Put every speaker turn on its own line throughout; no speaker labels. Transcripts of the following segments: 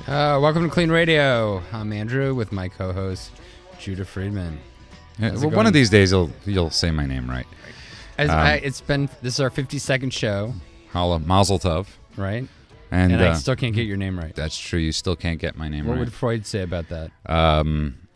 Welcome to Clean Radio. I'm Andrew with my co-host Judah Friedman.
Well, one of these days you'll say my name right.
This is our 52nd show.
Mazel tov.
Right?
And
I still can't get your name right.
That's true. You still can't get my name right.
What would Freud say about that?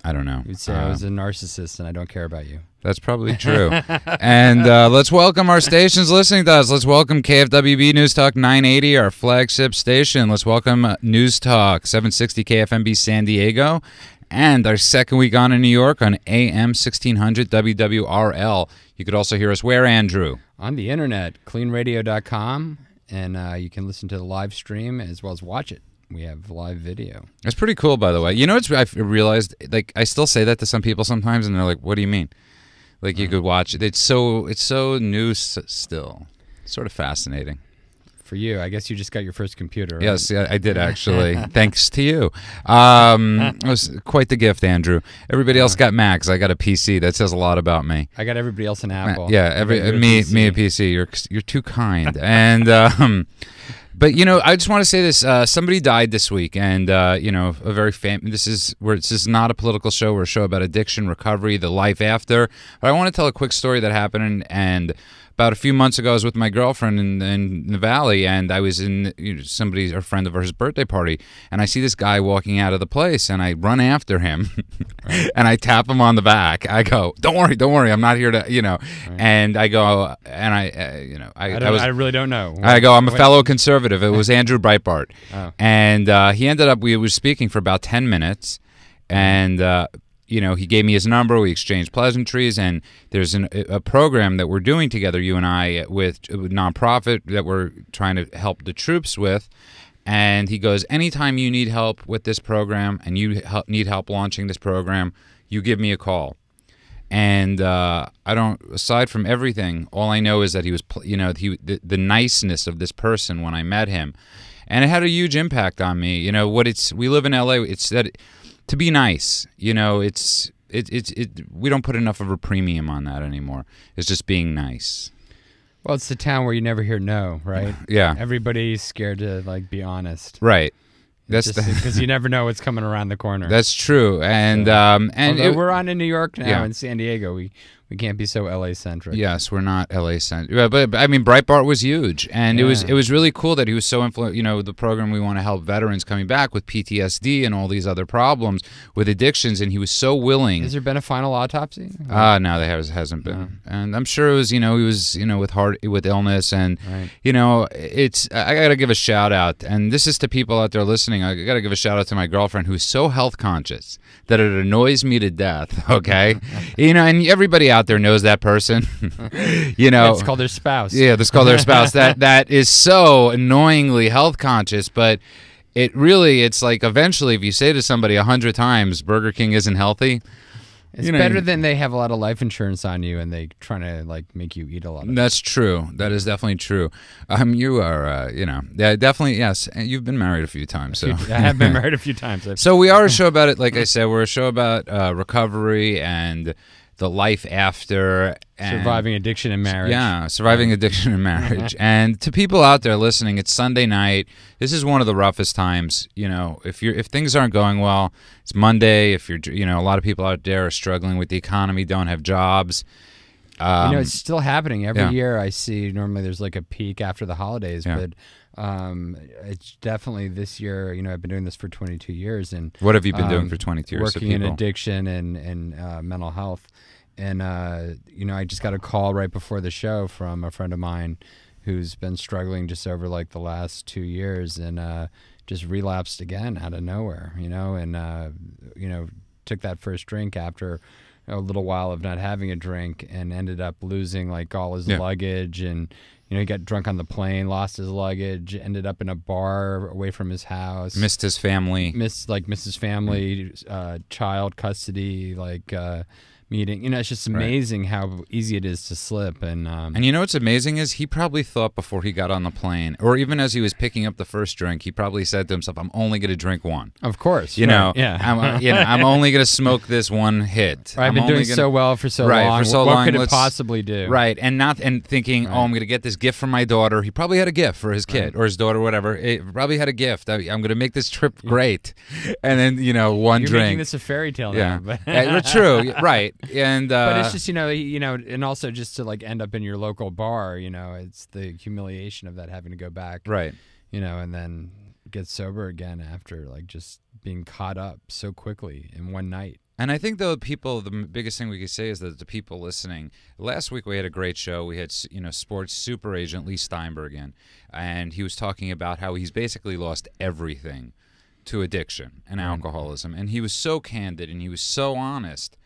I don't know.
He'd say I was a narcissist and I don't care about you.
That's probably true. And let's welcome our stations listening to us. Let's welcome KFWB News Talk 980, our flagship station. Let's welcome News Talk 760 KFMB San Diego. And our second week on in New York on AM 1600 WWRL. You could also hear us where, Andrew?
On the internet, cleanradio.com. And you can listen to the live stream as well as watch it. We have live video.
That's pretty cool, by the way. You know, I've realized, like, I still say that to some people sometimes, and they're like, "What do you mean?" Like, you could watch it. It's so new still. It's sort of fascinating.
For you, I guess you just got your first computer, right?
Yes, yeah, I did actually. Thanks to you. It was quite the gift, Andrew. Everybody else got Macs. I got a PC. That says a lot about me.
I got everybody else an Apple.
Yeah, me a PC. You're too kind. And but you know, I just want to say this. Somebody died this week, and you know, a very this is not a political show. We're a show about addiction, recovery, the life after. But I want to tell a quick story that happened, and about a few months ago, I was with my girlfriend in the Valley, and I was in a friend of hers' birthday party, and I see this guy walking out of the place, and I run after him, and I tap him on the back. I go, "Don't worry, I'm not here to," Right. And I go, and I
really don't know.
I go, "I'm a fellow conservative." It was Andrew Breitbart, and he ended up. We were speaking for about 10 minutes, and. He gave me his number. We exchanged pleasantries, and there's a program that we're doing together, you and I, with a nonprofit that we're trying to help the troops with. And he goes, anytime you need help with this program and you need help launching this program, you give me a call. And aside from everything, all I know is that he was, the niceness of this person when I met him, and it had a huge impact on me. We live in LA. It's that. To be nice, we don't put enough of a premium on that anymore. It's just being nice.
Well, it's the town where you never hear no, right?
Yeah.
Everybody's scared to be honest.
Right.
That's because you never know what's coming around the corner.
That's true. And
we're on in New York now, in San Diego, we can't be so LA centric.
Yes, we're not LA centric. But I mean, Breitbart was huge, and it was really cool that he was so influential. The program we want to help veterans coming back with PTSD and all these other problems with addictions, and he was so willing.
Has there been a final autopsy?
No, there hasn't been. No. And I'm sure it was, he was, with illness, and I got to give a shout out, and this is to people out there listening. I got to give a shout out to my girlfriend, who's so health conscious that it annoys me to death. Okay, and everybody out there knows that person.
It's called their spouse.
Yeah, it's called their spouse. That is so annoyingly health conscious, but it's like eventually, if you say to somebody 100 times Burger King isn't healthy,
it's better than they have a lot of life insurance on you and they trying to make you eat a lot of it.
That's true. That is definitely true. You are, definitely, yes. And you've been married a few times. So
I have been married a few times.
So we are a show about it. Like I said, we're a show about recovery and the life after. And
surviving addiction and marriage.
Yeah, surviving addiction and marriage. And to people out there listening, it's Sunday night. This is one of the roughest times. If things aren't going well, it's Monday. If you're, a lot of people out there are struggling with the economy, don't have jobs.
It's still happening every year. I see normally there's like a peak after the holidays, but it's definitely this year. I've been doing this for 22 years, and
what have you been doing for 22 years?
Working in addiction and mental health. And, I just got a call right before the show from a friend of mine who's been struggling just over the last 2 years and just relapsed again out of nowhere, and, took that first drink after a little while of not having a drink and ended up losing all his luggage. And, he got drunk on the plane, lost his luggage, ended up in a bar away from his house.
Missed his family.
Missed his family, child custody, meeting. You know, it's just amazing how easy it is to slip. And
you know what's amazing is he probably thought before he got on the plane, or even as he was picking up the first drink, he probably said to himself, "I'm only going to drink one."
Of course,
you know, I'm only going to smoke this one hit.
I've been doing so well for so long.
For so
what
long,
could it possibly do?
Right, and thinking, oh, I'm going to get this gift from my daughter. He probably had a gift for his kid or his daughter, or whatever. He probably had a gift. I'm going to make this trip great, and then one
You're
drink.
Making this a fairy tale now.
True, right, and
but it's just and also just to like end up in your local bar. It's the humiliation of that, having to go back,
right?
And then get sober again after like just being caught up so quickly in one night.
And I think the biggest thing we could say is that the people listening. Last week we had a great show. We had sports super agent Lee Steinberg in, and he was talking about how he's basically lost everything to addiction and alcoholism, and he was so candid and he was so honest.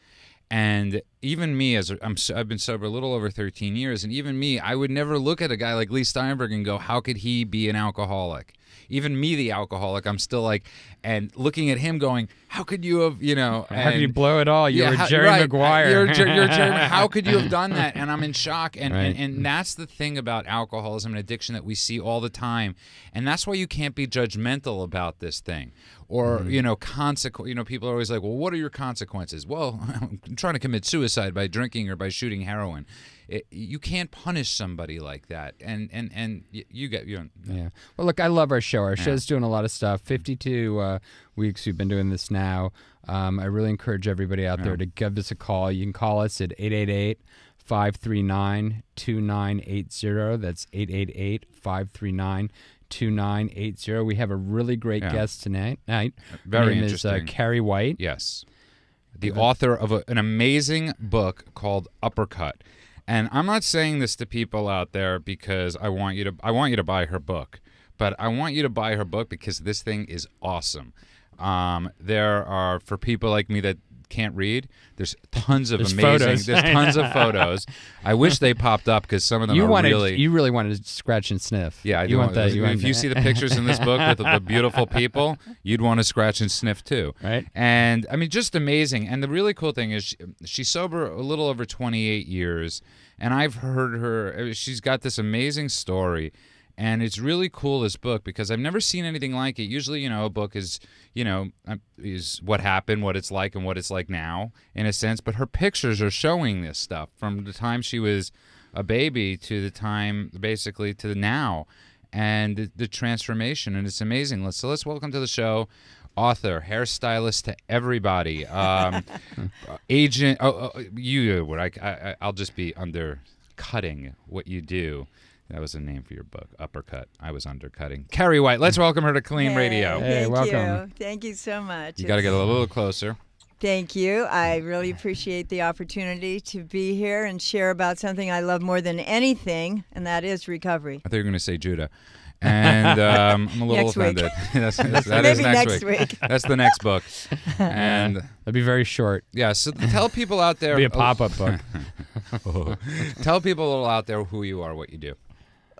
And even me, I've been sober a little over 13 years, and even me, I would never look at a guy like Lee Steinberg and go, how could he be an alcoholic? Even me, the alcoholic, I'm still like, and looking at him going, how could you have,
how could you blow it all? You're Jerry Maguire.
You're Jerry. How could you have done that? And I'm in shock. And that's the thing about alcoholism and addiction that we see all the time. And that's why you can't be judgmental about this thing. Or, people are always like, well, what are your consequences? Well, I'm trying to commit suicide by drinking or by shooting heroin. You can't punish somebody like that. And you get.
Yeah. Well, look, I love our show. Our show's doing a lot of stuff. 52 weeks we've been doing this now. I really encourage everybody out there to give us a call. You can call us at 888-539-2980. That's 888-539-2980. We have a really great guest tonight.
Very
interesting. Her name is Carrie White.
Yes. The author of an amazing book called Uppercut. And I'm not saying this to people out there because I want you to buy her book, but I want you to buy her book because this thing is awesome. There are, for people like me that can't read, there's tons of
photos.
There's tons of photos. I wish they popped up because some of them really.
You really wanted to scratch and sniff.
Yeah, I do. If you see the pictures in this book with the beautiful people, you'd want to scratch and sniff too.
Right.
And I mean, just amazing. And the really cool thing is she's sober a little over 28 years, and I've heard her. She's got this amazing story. And it's really cool, this book, because I've never seen anything like it. Usually, a book is what happened, what it's like, and what it's like now, in a sense. But her pictures are showing this stuff from the time she was a baby to the time, basically, to now, and the transformation. And it's amazing. Let's welcome to the show author, hairstylist to everybody, agent. I'll just be undercutting what you do. That was a name for your book, Uppercut. I was undercutting. Carrie White, let's welcome her to KLEAN Radio.
Hey, welcome.
Thank you so much.
You got to get a little closer.
Thank you. I really appreciate the opportunity to be here and share about something I love more than anything, and that is recovery.
I thought you were going to say Judah. And I'm a little offended. That is next week. That's the next book. And
that'd be very short.
Yeah, so tell people out there.
It'd be a pop-up book.
Tell people out there who you are, what you do.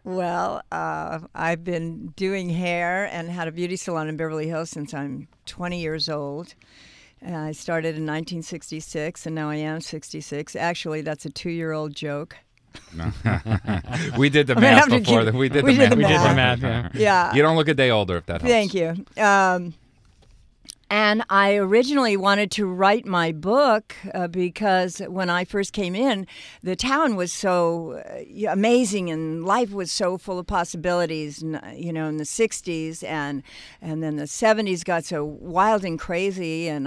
Well, I've been doing hair and had a beauty salon in Beverly Hills since I'm 20 years old. I started in 1966, and now I am 66. Actually, that's a 2-year-old joke.
We did the math before. We did the math.
Yeah.
You don't look a day older, if that helps.
Thank you. And I originally wanted to write my book because when I first came in, the town was so amazing and life was so full of possibilities, in the 60s and then the 70s got so wild and crazy and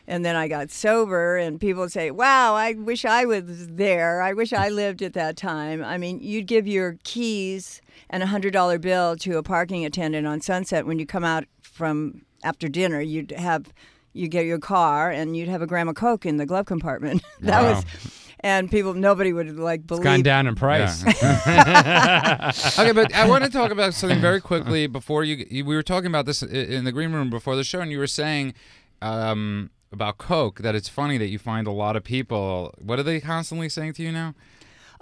then I got sober and people would say, wow, I wish I was there. I wish I lived at that time. I mean, you'd give your keys and a $100 bill to a parking attendant on Sunset when you come out from after dinner. You get your car and you'd have a gram of Coke in the glove compartment. And nobody would believe.
It's gone down in price.
Yeah. Okay, but I want to talk about something very quickly before we were talking about this in the green room before the show, and you were saying about Coke that it's funny that you find a lot of people. What are they constantly saying to you now?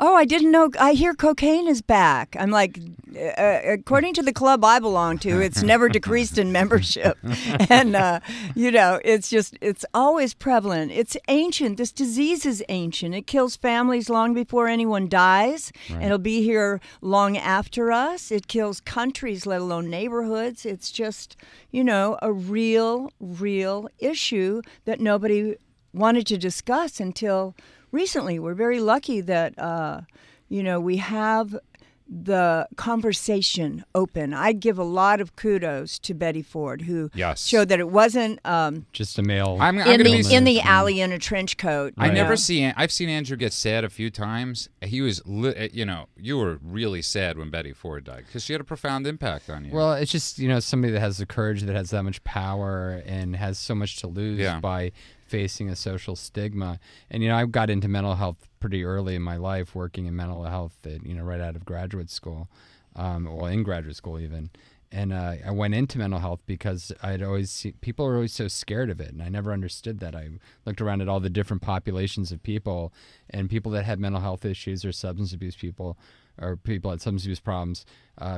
oh, I didn't know. I hear cocaine is back. I'm like, according to the club I belong to, it's never decreased in membership. And, it's always prevalent. It's ancient. This disease is ancient. It kills families long before anyone dies. Right. It'll be here long after us. It kills countries, let alone neighborhoods. It's just, a real issue that nobody wanted to discuss until recently. We're very lucky that, we have the conversation open. I give a lot of kudos to Betty Ford, who showed that it wasn't
just a male
in the alley in a trench coat.
I've seen Andrew get sad a few times. He was, you were really sad when Betty Ford died because she had a profound impact on you.
Well, it's just, somebody that has the courage, that has that much power and has so much to lose by facing a social stigma. And I got into mental health pretty early in my life, working in mental health right out of graduate school, in graduate school even. And I went into mental health because I'd always see people were always so scared of it, and I never understood that. I looked around at all the different populations of people, and people that had mental health issues or substance abuse people, or people that had substance abuse problems,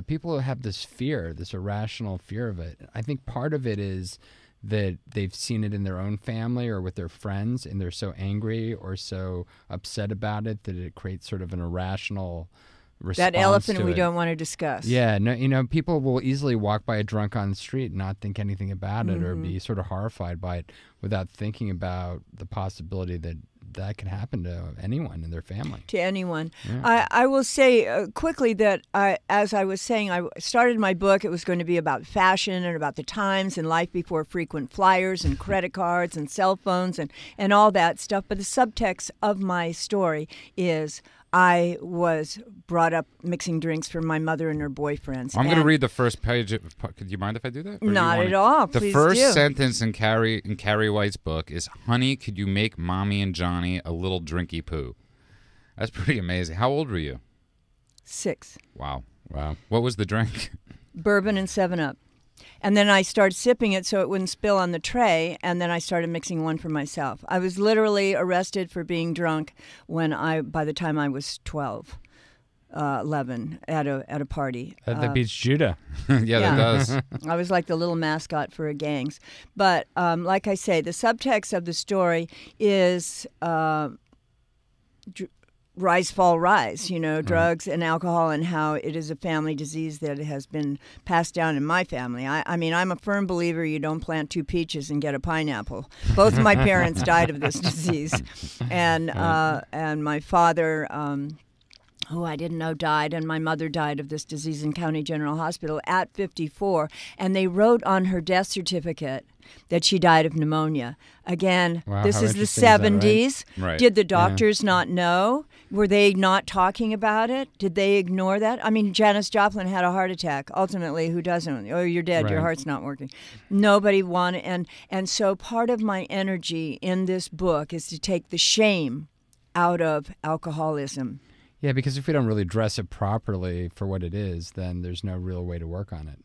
people who have this fear, this irrational fear of it. I think part of it is that they've seen it in their own family or with their friends, and they're so angry or so upset about it that it creates sort of an irrational response.
That elephant we don't want to discuss.
Yeah, no, people will easily walk by a drunk on the street and not think anything about it or be sort of horrified by it without thinking about the possibility that can happen to anyone in their family.
To anyone. Yeah. I will say quickly that, as I was saying, I started my book. It was going to be about fashion and about the times and life before frequent flyers and credit cards and cell phones and all that stuff. But the subtext of my story is I was brought up mixing drinks for my mother and her boyfriends.
I'm going to read the first page. Could you mind if I do that?
Not at all.
The first sentence in Carrie White's book is, "Honey, could you make Mommy and Johnny a little drinky poo?" That's pretty amazing. How old were you?
6.
Wow. What was the drink?
Bourbon and 7-Up. And then I started sipping it so it wouldn't spill on the tray, and then I started mixing one for myself. I was literally arrested for being drunk by the time I was 12, 11, at a party.
That beats Judah.
Yeah, that does.
I was like the little mascot for a gangs. But like I say, the subtext of the story is rise, fall, rise, drugs and alcohol, and how it is a family disease that has been passed down in my family. I mean, I'm a firm believer you don't plant 2 peaches and get a pineapple. Both of my parents died of this disease. And my father, who I didn't know died, and my mother died of this disease in County General Hospital at 54. And they wrote on her death certificate that she died of pneumonia. Again, this is the 70s.
Right.
Did the doctors not know? Were they not talking about it? Did they ignore that? I mean, Janis Joplin had a heart attack. Ultimately, who doesn't? Oh, you're dead. Right. Your heart's not working. Nobody wanted. And so part of my energy in this book is to take the shame out of alcoholism.
Yeah, because if we don't really dress it properly for what it is, then there's no real way to work on it.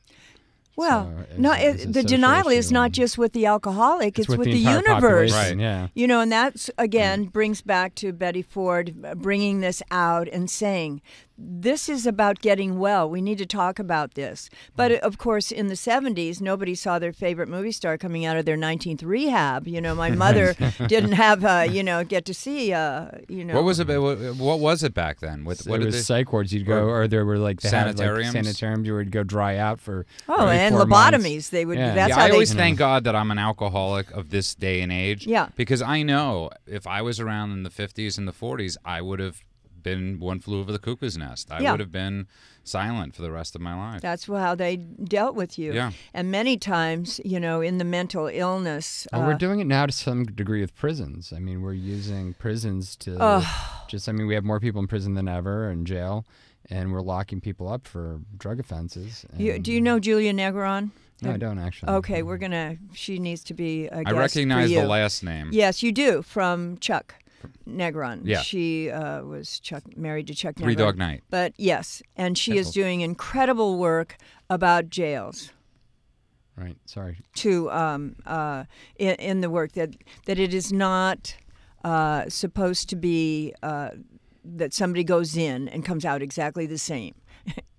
Well, the denial is not just with the alcoholic; it's with the universe.
Right. Yeah.
And that's again brings back to Betty Ford bringing this out and saying, this is about getting well. We need to talk about this. But of course, in the 70s, nobody saw their favorite movie star coming out of their 19th rehab. My mother didn't have, get to see,
What was it back then?
It was psych wards. You'd go, or there were
sanitariums.
Sanitariums. You would go dry out for.
And lobotomies. Months. They would. Yeah. That's how
I always thank God that I'm an alcoholic of this day and age.
Yeah.
Because I know if I was around in the 50s and the 40s, I would have been one flew over the cuckoo's nest. I would have been silent for the rest of my life.
That's how they dealt with you.
Yeah.
And many times, in the mental illness.
We're doing it now to some degree with prisons. I mean, we're using prisons to we have more people in prison than ever, in jail, and we're locking people up for drug offenses.
Do you know Julia Negron?
No, I don't actually.
Okay, she needs to be a guest.
I recognize the last name.
Yes, you do, from Chuck Negron.
Yeah.
She was married to Chuck Negron.
3 Dog Night.
But yes, and she is doing incredible work about jails.
Right, sorry.
To in the work that it is not supposed to be that somebody goes in and comes out exactly the same.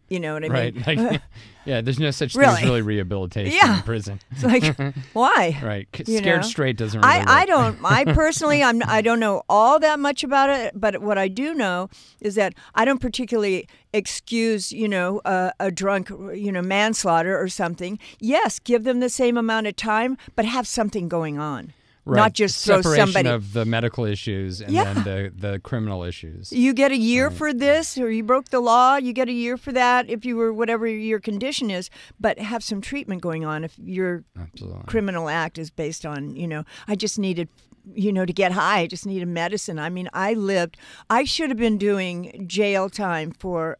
You know what I
right.
mean?
Like, yeah, there's no such thing
Really?
as really rehabilitation in prison.
It's like, why?
Right.
You
Scared
know?
straight doesn't really work.
I personally, I don't know all that much about it, but what I do know is that I don't particularly excuse, a drunk, manslaughter or something. Yes, give them the same amount of time, but have something going on.
Right.
Not just throw
Separation
somebody.
of the medical issues and then the criminal issues.
You get a year for this, or you broke the law, you get a year for that if you were whatever your condition is, but have some treatment going on if your criminal act is based on, I just needed, to get high. I just needed medicine. I mean, I should have been doing jail time for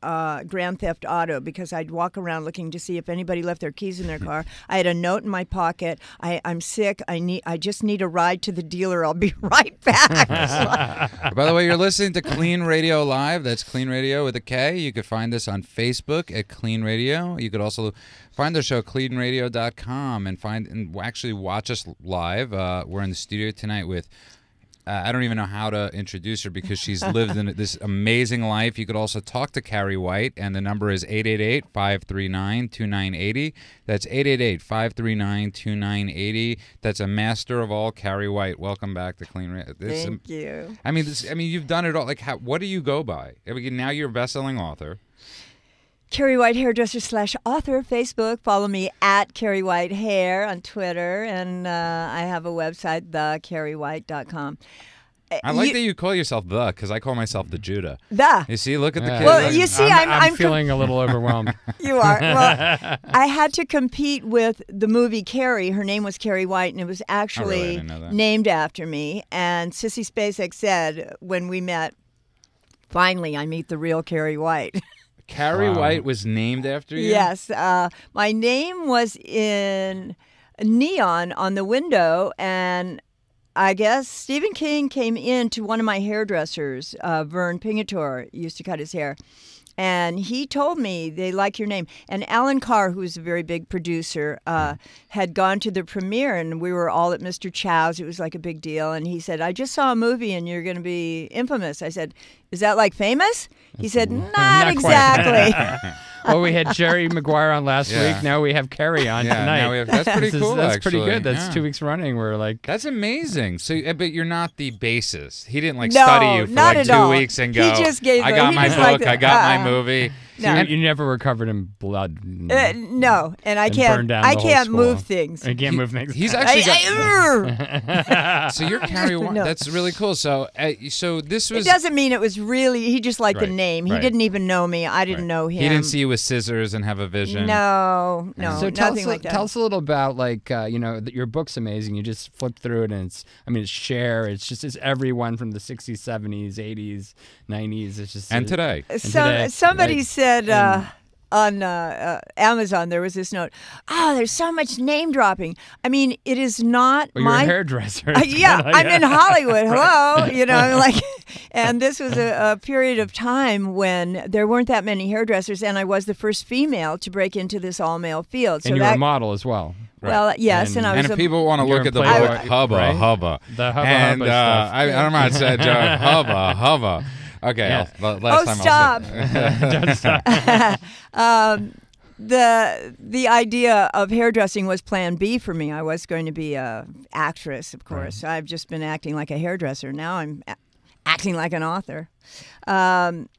grand theft auto because I'd walk around looking to see if anybody left their keys in their car. I had a note in my pocket. I'm sick. I just need a ride to the dealer. I'll be right back.
By the way, you're listening to Clean Radio Live. That's Clean Radio with a K. You could find us on Facebook at Clean Radio. You could also find the show cleanradio.com and actually watch us live. We're in the studio tonight with I don't even know how to introduce her because she's lived in this amazing life. You could also talk to Carrie White, and the number is 888-539-2980. That's 888-539-2980. That's a master of all, Carrie White. Welcome back to Clean Radio.
Thank you.
I mean, you've done it all. Like, what do you go by? I mean, now you're a best-selling author.
Carrie White Hairdresser /author, Facebook. Follow me at Carrie White Hair on Twitter. And I have a website, thecarriewhite.com.
I like that you call yourself the, because I call myself the Judah.
The.
You see, look at the kid.
Well, you see,
I'm feeling a little overwhelmed.
You are. Well, I had to compete with the movie Carrie. Her name was Carrie White, and it was actually named after me. And Sissy Spacek said when we met, finally, I meet the real Carrie White.
Carrie White was named after you?
Yes. My name was in neon on the window, and I guess Stephen King came in to one of my hairdressers, Vern Pingator, used to cut his hair. And he told me, they like your name. And Alan Carr, who's a very big producer, had gone to the premiere, and we were all at Mr. Chow's. It was like a big deal. And he said, I just saw a movie, and you're going to be infamous. I said, is that like famous? He said, not exactly.
Well, we had Jerry Maguire on last week. Now we have Carrie on tonight.
Now that's pretty cool,
That's
actually.
pretty good. That's 2 weeks running. We're like...
That's amazing. So, but you're not the basis. He didn't
No,
study you for
not
like
at
2
all.
weeks and go,
He just gave
I got
he
my
just
book,
like
I got my movie.
So
No.
you never were covered in blood.
No, and I
And burned
can't.
down
I
the whole
can't
school.
move things.
I can't move things.
He's actually
So
so you're Carrie White.
No.
That's really cool. So this was...
It doesn't mean it was really. He just liked the
Right,
name. He
right.
didn't even know me. I didn't know him.
He didn't see you with scissors and have a vision.
No,
So tell
nothing
us,
like that.
tell us a little about that your book's amazing. You just flip through it and it's Cher. It's everyone from the 60s, 70s, 80s, 90s. It's just
And today.
Somebody said on Amazon there was this note. Oh, there's so much name dropping. I mean, it is not
Well,
my
you're a hairdresser.
I'm in Hollywood. Hello, and this was a period of time when there weren't that many hairdressers, and I was the first female to break into this all-male field. So
and you were a model as well.
Well, yes, and I was.
And if people want to look at the book,
Playboy,
Hubba,
right?
Hubba.
The Hubba
and,
Hubba stuff.
I don't know how to say it, Joe. Hubba, Hubba. Okay,
Yeah.
last time
stop.
Don't stop.
The idea of hairdressing was plan B for me. I was going to be a actress, of course. I've just been acting like a hairdresser. Now I'm acting like an author. The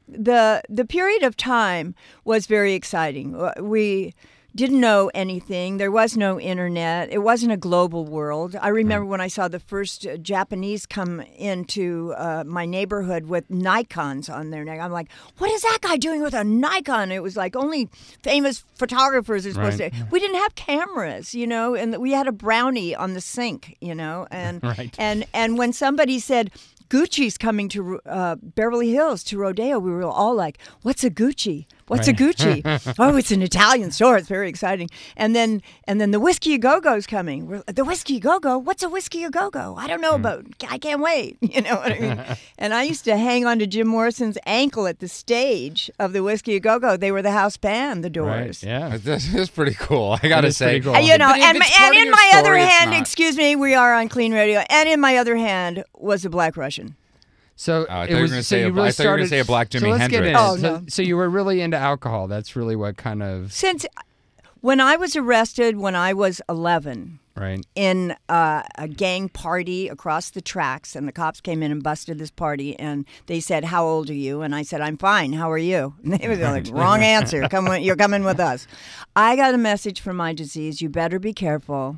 period of time was very exciting. We didn't know anything. There was no internet. It wasn't a global world. I remember when I saw the first Japanese come into my neighborhood with Nikons on their neck. I'm like, what is that guy doing with a Nikon? It was like only famous photographers are supposed to. We didn't have cameras, and we had a brownie on the sink, and
Right.
and when somebody said, Gucci's coming to Beverly Hills to Rodeo, we were all like, what's a Gucci? What's a Gucci? Oh, it's an Italian store. It's very exciting. And then the Whiskey A Go-Go's coming. The Whiskey A Go-Go? What's a Whiskey A Go-Go? I don't know about. I can't wait. You know what I mean? And I used to hang on to Jim Morrison's ankle at the stage of the Whiskey A Go-Go. They were the house band, the Doors.
Right. Yeah.
This is pretty cool. I got to
is
say.
pretty cool.
And
But if it's part of
in
your
my other
story, it's
hand,
not.
excuse me, we are on Clean Radio. And in my other hand was a Black Russian.
So
I
it
thought you were
was.
going to
So
say.
you really
I thought you were going
started.
to say a Black Jimi
so let's
Hendrix.
get in.
Oh,
so,
no.
so you were really into alcohol. That's really what kind of
Since when I was arrested when I was 11
right.
in a gang party across the tracks, and the cops came in and busted this party, and they said, "How old are you?" And I said, "I'm fine. How are you?" And they were like, "Wrong answer. You're coming with us." I got a message from my disease. You better be careful.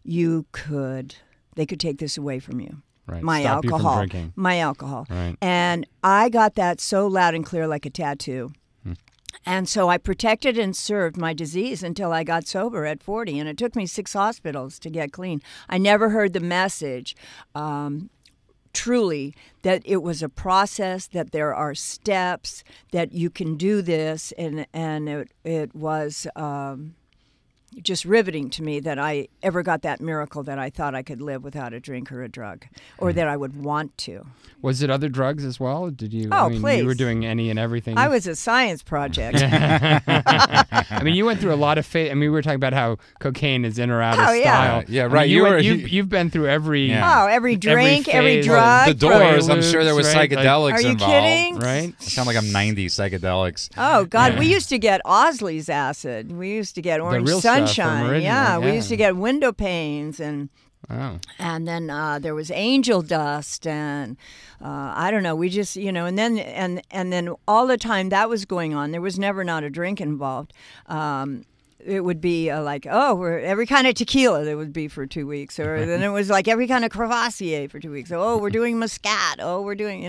They could take this away from you.
Right.
My
Stop you from
alcohol.
drinking.
My alcohol.
Right.
And I got that so loud and clear like a tattoo. And so I protected and served my disease until I got sober at 40. And it took me 6 hospitals to get clean. I never heard the message, truly, that it was a process, that there are steps, that you can do this. And it was just riveting to me that I ever got that miracle that I thought I could live without a drink or a drug, or that I would want to.
Was it other drugs as well? Did you?
Oh,
I mean,
please.
You were doing any and everything.
I was a science project.
I mean, you went through a lot of phase. I mean, we were talking about how cocaine is in or out of
Oh, yeah.
style.
Yeah,
I mean,
right.
You've been through every.
Yeah.
Oh, every drink, every
phase.
drug.
The Doors. I'm sure there was
Right?
psychedelics
Are you
involved.
kidding?
Right.
I sound like I'm 90 psychedelics.
Oh God, we used to get Osley's acid. We used to get Orange
real stuff from
Sunshine.
Original,
We
yeah.
used to get window panes, and
Oh.
then there was angel dust, and I don't know. We just and then all the time that was going on, there was never not a drink involved. It would be we're every kind of tequila there would be for 2 weeks, or then it was like every kind of Crevassier for 2 weeks. Oh, we're doing Muscat. Oh, we're doing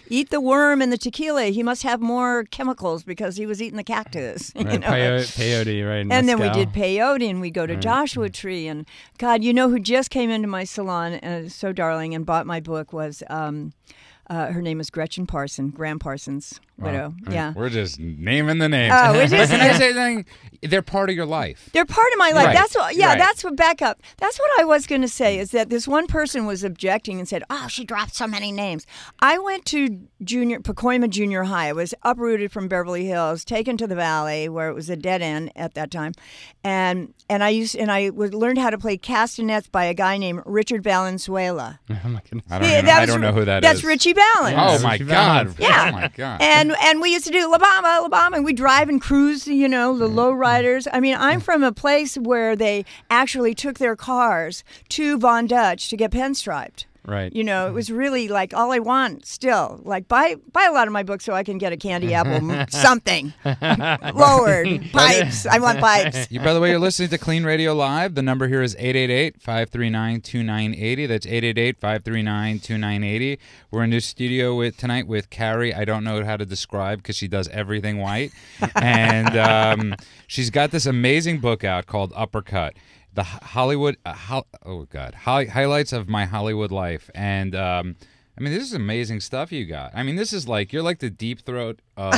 eat the worm in the tequila. He must have more chemicals because he was eating the cactus.
Right. Peyote, right?
And then we
mezcal.
did peyote, and we go to Joshua Tree, and God, who just came into my salon, so darling, and bought my book was. Her name is Gretchen Parson, Graham Parsons' widow.
Right.
Yeah.
We're just naming the names.
Oh, we're just-
Can I say something? They're part of your life.
They're part of my life.
Right.
That's what. Yeah,
Right.
that's what. Back up. That's what I was going to say. Is that this one person was objecting and said, "Oh, she dropped so many names." I went to Pacoima Junior High. I was uprooted from Beverly Hills, taken to the Valley, where it was a dead end at that time, and I learned how to play castanets by a guy named Richard Valenzuela.
Oh my goodness.
I don't know who that is.
That's Richie Valens.
Oh
Yeah,
my
Richie
God!
Valens.
Yeah.
Oh my God!
And we used to do La Bamba, and we drive and cruise, the low riders. I mean, I'm from a place where they actually took their cars to Von Dutch to get pinstriped.
Right.
It was really like all I want still. Like buy a lot of my books so I can get a candy apple, something lowered. Pipes. I want pipes.
By the way, you're listening to Clean Radio Live. The number here is 888-539-2980. That's 888-539-2980. We're in the studio tonight with Carrie. I don't know how to describe because she does everything white. And she's got this amazing book out called Uppercut. The Hollywood, highlights of my Hollywood life, and I mean, this is amazing stuff you got. I mean, this is like you're like the deep throat of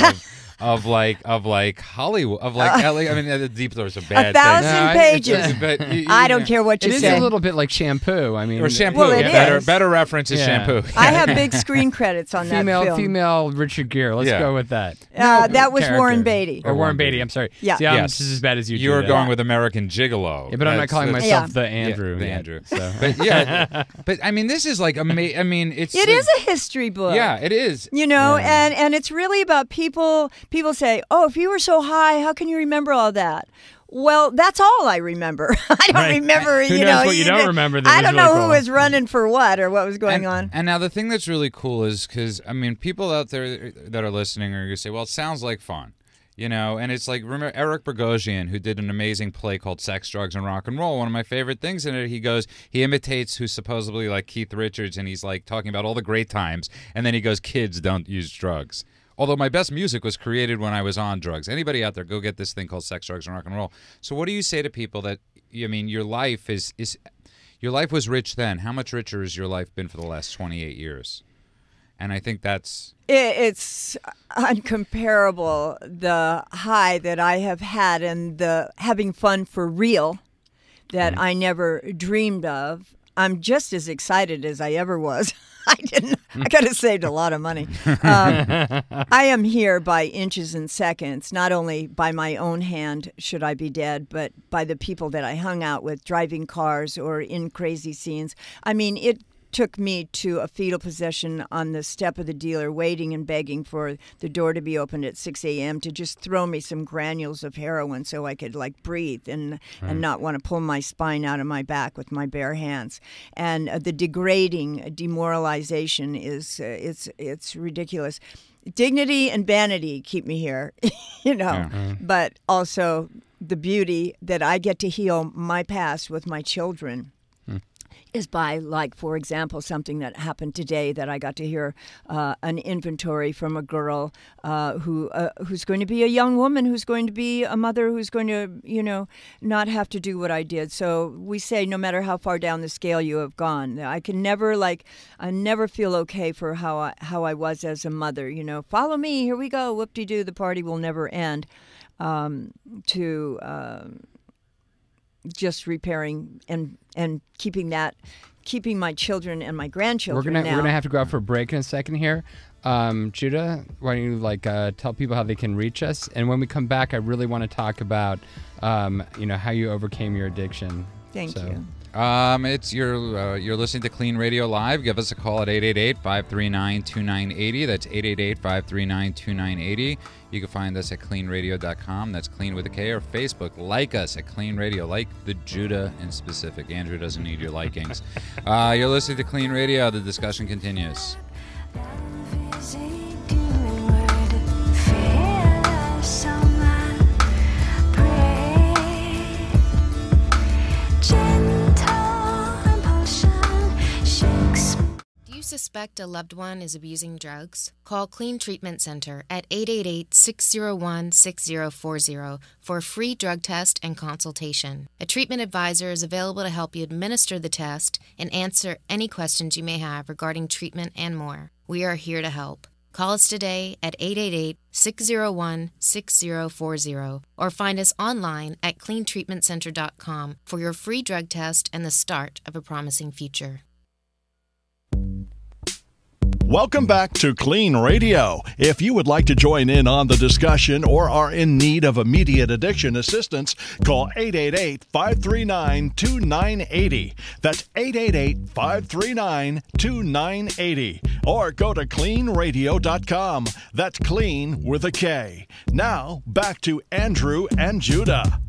Hollywood, of LA. I mean, the deep throat's a bad
1,000 pages.
But
I don't care what
It
you
is
say.
a little bit like shampoo. I mean,
or shampoo.
Well, it
yeah,
is.
better reference is
Yeah.
shampoo.
I have big screen credits on that film.
female Richard Gere. Let's
Yeah.
go with that.
That was
Character.
Warren Beatty.
Or Warren Beatty. I'm sorry.
Yeah.
See,
Yes.
this is as bad as you.
You were
do
going
that.
with American Gigolo.
Yeah, but I'm not calling
That's-
myself
Yeah.
the Andrew.
the
yet,
Andrew.
So.
But yeah, but I mean, this is like I mean, it's
It is a history book.
Yeah, it is.
And it's really about people say, "Oh, if you were so high, how can you remember all that?" Well, that's all I remember. I don't remember,
Who knows what you don't remember that
I
was
don't
really
know
cool.
who was running for what or what was going on.
And now the thing that's really cool is because, I mean, people out there that are listening are going to say, well, it sounds like fun. And it's like, remember Eric Bogosian, who did an amazing play called Sex, Drugs, and Rock and Roll. One of my favorite things in it, he imitates who's supposedly like Keith Richards, and he's like talking about all the great times, and then he goes, kids don't use drugs. Although my best music was created when I was on drugs. Anybody out there, go get this thing called Sex, Drugs, and Rock and Roll. So what do you say to people that, I mean, your life your life was rich then. How much richer has your life been for the last 28 years? And I think
It's uncomparable, the high that I have had and the having fun for real that I never dreamed of. I'm just as excited as I ever was. I could have saved a lot of money. I am here by inches and seconds, not only by my own hand, should I be dead, but by the people that I hung out with, driving cars or in crazy scenes. I mean, it took me to a fetal position on the step of the dealer, waiting and begging for the door to be opened at 6 a.m. to just throw me some granules of heroin so I could like breathe and not want to pull my spine out of my back with my bare hands. And the degrading demoralization is it's ridiculous. Dignity and vanity keep me here, but also the beauty that I get to heal my past with my children is by, like, for example, something that happened today that I got to hear an inventory from a girl who's going to be a young woman, who's going to be a mother, who's going to, not have to do what I did. So we say no matter how far down the scale you have gone, I can never, I never feel okay for how I was as a mother. Follow me, here we go, whoop-de-doo, the party will never end. Just repairing and keeping my children and my grandchildren.
We're gonna have to go out for a break in a second here. Judah, why don't you tell people how they can reach us? And when we come back, I really want to talk about how you overcame your addiction.
Thank you.
It's you're listening to Clean Radio Live. Give us a call at 888-539-2980. That's 888-539-2980. You can find us at cleanradio.com. That's clean with a K, or Facebook. Like us at Clean Radio. Like the Judah in specific. Andrew doesn't need your likings. You're listening to Clean Radio. The discussion continues.
Suspect a loved one is abusing drugs? Call KLEAN Treatment Center at 888-601-6040 for a free drug test and consultation. A treatment advisor is available to help you administer the test and answer any questions you may have regarding treatment and more. We are here to help. Call us today at 888-601-6040 or find us online at cleantreatmentcenter.com for your free drug test and the start of a promising future.
Welcome back to Clean Radio. If you would like to join in on the discussion or are in need of immediate addiction assistance, call 888-539-2980. That's 888-539-2980. Or go to cleanradio.com. That's clean with a K. Now, back to Andrew and Judah.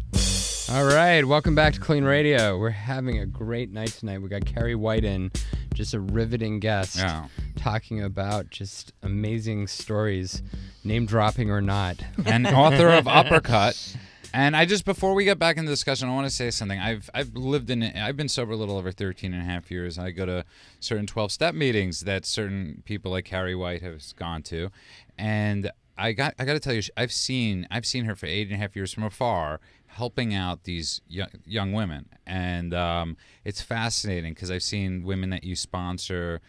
All right, welcome back to Clean Radio. We're having a great night tonight. We got Carrie White in, just a riveting guest, talking about just amazing stories, name dropping or not.
And author of Uppercut. And before we get back into the discussion, I want to say something. I've been sober a little over 13 and a half years. I go to certain 12-step meetings that certain people like Carrie White have gone to, and I got to tell you, I've seen her for 8.5 years from afar, helping out these young women, and it's fascinating because I've seen women that you sponsor,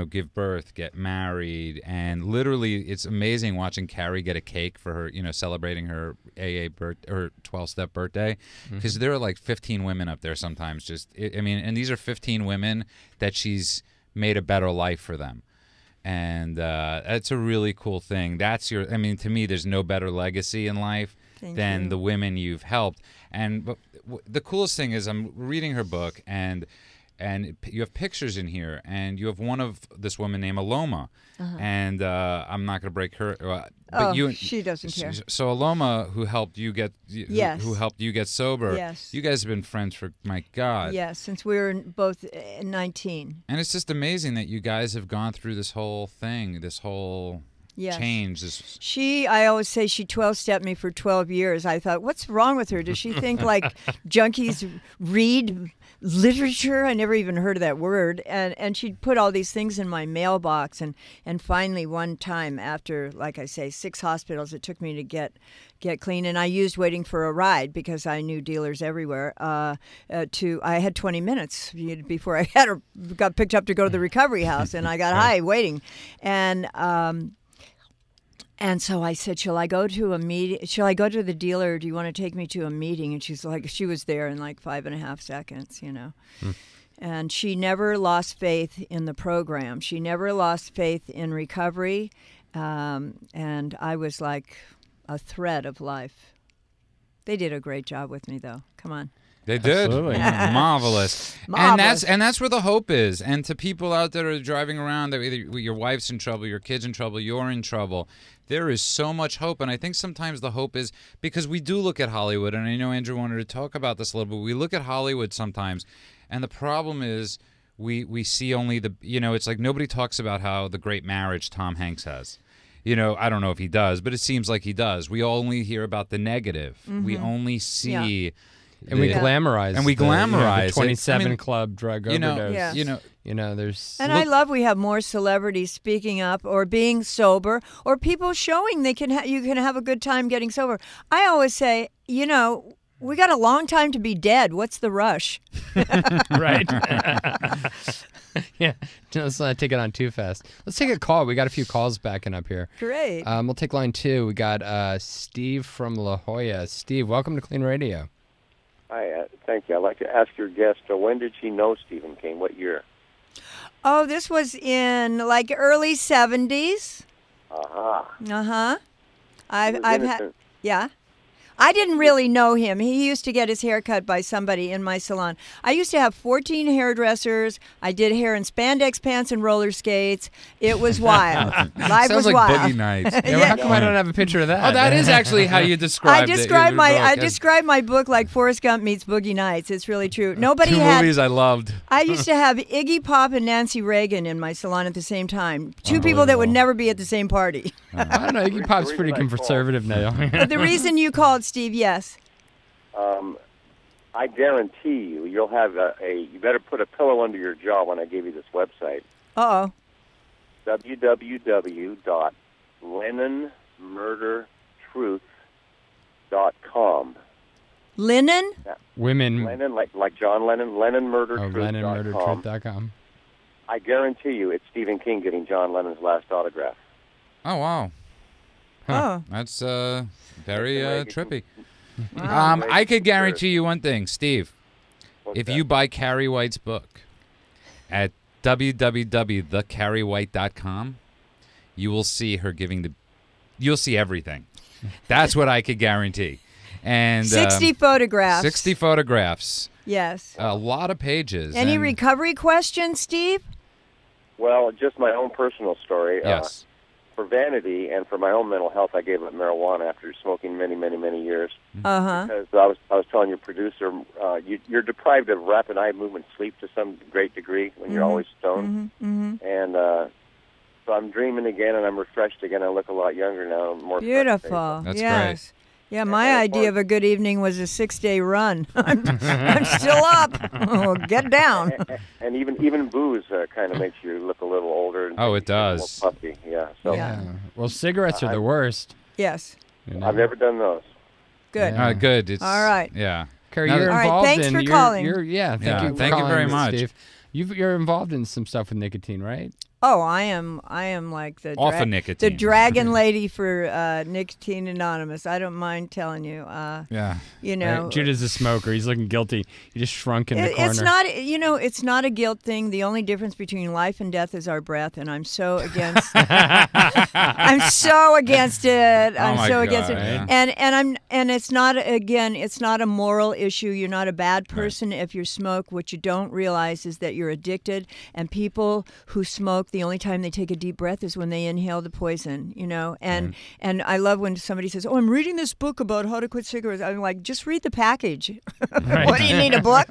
give birth, get married, and literally it's amazing watching Carrie get a cake for her, celebrating her AA or 12-step birthday, because there are like 15 women up there sometimes. And these are 15 women that she's made a better life for them. And that's a really cool thing. To me, there's no better legacy in life than the women you've helped. And the coolest thing is I'm reading her book, and you have pictures in here, and you have one of this woman named Aloma. And I'm not going to break her.
She doesn't care.
So Aloma, who helped you get sober.
Yes.
You guys have been friends for, my God.
Yes, since we were both 19.
And it's just amazing that you guys have gone through this whole thing, this whole change.
I always say she 12-stepped me for 12 years. I thought, what's wrong with her? Does she think like junkies read literature? I never even heard of that word. And she'd put all these things in my mailbox. And finally, one time after, like I say, 6 hospitals, it took me to get clean. And I used waiting for a ride because I knew dealers everywhere. I had 20 minutes before I got picked up to go to the recovery house. And I got high waiting. And so I said, shall I go to a meeting? Shall I go to the dealer? Or do you want to take me to a meeting? And she's like, she was there in like 5.5 seconds, And she never lost faith in the program. She never lost faith in recovery. And I was like a thread of life. They did a great job with me, though. Come on.
They did.
Absolutely.
Marvelous.
Marvelous.
And that's where the hope is. And to people out there that are driving around, that either your wife's in trouble, your kid's in trouble, you're in trouble, there is so much hope. And I think sometimes the hope is because we do look at Hollywood, and I know Andrew wanted to talk about this a little bit. We look at Hollywood sometimes, and the problem is we see only the, it's like nobody talks about how the great marriage Tom Hanks has. I don't know if he does, but it seems like he does. We only hear about the negative. We only see...
And we glamorize.
And we glamorize.
The 27 Club drug overdose.
Yes.
There's...
And I love we have more celebrities speaking up or being sober or people showing you can have a good time getting sober. I always say, we got a long time to be dead. What's the rush?
Right. Yeah. Let's not take it on too fast. Let's take a call. We got a few calls backing up here.
Great.
We'll take line 2. We got Steve from La Jolla. Steve, welcome to Clean Radio.
Hi, thank you. I'd like to ask your guest, when did she know Stephen King? What year?
Oh, this was in early 70s. I've had, yeah. I didn't really know him. He used to get his hair cut by somebody in my salon. I used to have 14 hairdressers. I did hair in spandex pants and roller skates. It was wild. Life
Sounds
was
like
wild.
Boogie Nights.
How come I don't have a picture of that?
Oh, that is actually how you described it.
I described my book like Forrest Gump meets Boogie Nights. It's really true. Nobody
Two
had
movies I loved.
I used to have Iggy Pop and Nancy Reagan in my salon at the same time. Two people that would never be at the same party.
I don't know. Iggy Pop's pretty conservative now.
But the reason you called, Steve, yes.
I guarantee you'll have you better put a pillow under your jaw when I give you this website.
Uh-oh.
www.lennonmurdertruth.com.
Lennon?
Women.
Lennon, like John Lennon, lennonmurdertruth.com.
LennonMurderTruth.com.
I guarantee you it's Stephen King getting John Lennon's last autograph.
Oh, wow.
Huh.
That's very trippy.
Wow.
I could guarantee you one thing, Steve. If you buy Carrie White's book at www.thecarriewhite.com, you will see her you'll see everything. That's what I could guarantee. And
60 photographs.
60 photographs.
Yes.
A lot of pages.
Any recovery questions, Steve?
Well, just my own personal story.
Yes.
For vanity and for my own mental health, I gave up marijuana after smoking many, many, many years.
Uh-huh.
Because I was telling your producer, you're deprived of rapid eye movement sleep to some great degree when you're always stoned. And so I'm dreaming again, and I'm refreshed again. I look a lot younger now. More
beautiful.
That's
yes. Great. Yeah, my idea of a good evening was a 6-day run. I'm still up. Oh, get down.
And even booze kind of makes you look a little older. And
it does.
More puffy. Yeah. So,
yeah. Well, cigarettes are the worst.
Yes.
I've never done those.
Good.
Good. It's,
all right.
Yeah.
Carrie, you're
all
involved
right, thanks for calling.
Thank you very much.
Steve. You're involved in some stuff with nicotine, right?
Oh, I am like the
off of nicotine.
The dragon lady for Nicotine Anonymous. I don't mind telling you.
Yeah.
You know,
right. Judah's a smoker. He's looking guilty. He just shrunk in the corner.
It's not. It's not a guilt thing. The only difference between life and death is our breath, and I'm so against. I'm so against it. I'm so against it.
Yeah.
And it's not it's not a moral issue. You're not a bad person if you smoke. What you don't realize is that you're addicted, and people who smoke, the only time they take a deep breath is when they inhale the poison, and I love when somebody says, "Oh, I'm reading this book about how to quit cigarettes." I'm like, just read the package. Right. What do you need, a book?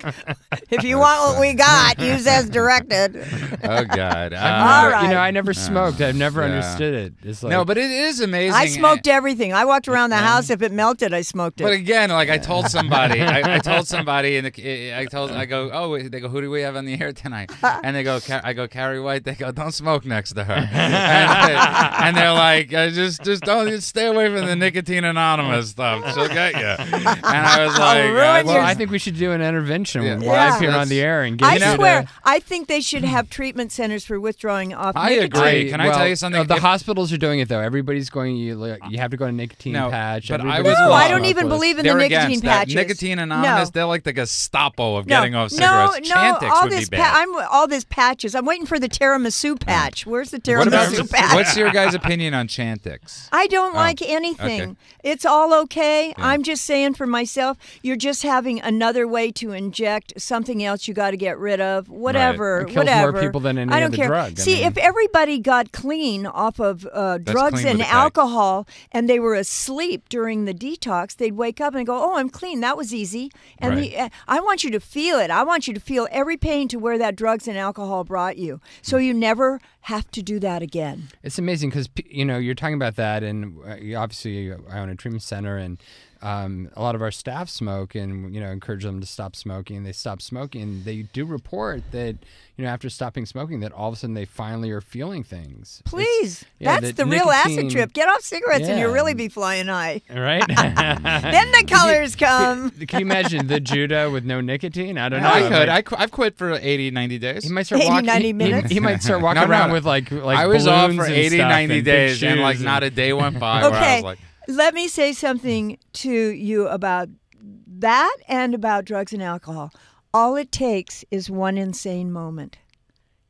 If you want what we got, use as directed.
Oh God!
All right.
I never smoked. I've never understood it. It's like,
no, but it is amazing.
I smoked everything. I walked around the house. If it melted, I smoked it.
But again, like I told somebody, I told somebody, and I go, oh, they go, who do we have on the air tonight? And they go, I go, Carrie White. They go, don't smoke next to her. And they're like, just don't stay away from the Nicotine Anonymous stuff. She'll get you. And I was like,
well, I think we should do an intervention live here on the air and get.
I swear, I think they should have treatment centers for withdrawing off nicotine.
I agree. Can I tell you something?
The hospitals are doing it though. Everybody's going. You have to go to nicotine patch.
But
I don't even believe in the nicotine patches.
Nicotine Anonymous, they're like the Gestapo of getting off cigarettes. Chantix would be bad.
All this patches. I'm waiting for the tiramisu tiramisu patch. Where's the tiramisu patch?
What's your guys' opinion on Chantix?
I don't like anything.
Okay.
It's all okay.
Yeah.
I'm just saying for myself, you're just having another way to inject something else you got to get rid of. Whatever.
It kills
whatever.
more people than any
I don't
other
care.
drug.
See, if everybody got clean off of drugs
clean
and
with a K.
alcohol and they were asleep during the detox, they'd wake up and go, oh, I'm clean. That was easy. And
Right.
I want you to feel it. I want you to feel every pain to where that drugs and alcohol brought you. So you never have to do that again.
It's amazing because, you're talking about that, and obviously I own a treatment center, and a lot of our staff smoke, and, encourage them to stop smoking. They stop smoking, and they do report that, after stopping smoking, that all of a sudden they finally are feeling things.
Please.
Yeah,
That's
the
the real acid
nicotine-
trip. Get off cigarettes and you'll
Yeah.
really be flying high.
Right?
Then the colors come.
Can you imagine the Judah with no nicotine? I don't know.
I could. I've quit for 80, 90 days.
He might start
80,
walking.
90
he-
minutes?
He might start walking
No,
around
no.
with like
I was off
balloons
for
and
80,
stuff
90
and big
days, and
shoes
not a day went by where I
Okay,
was like,
let me say something to you about that and about drugs and alcohol. All it takes is one insane moment.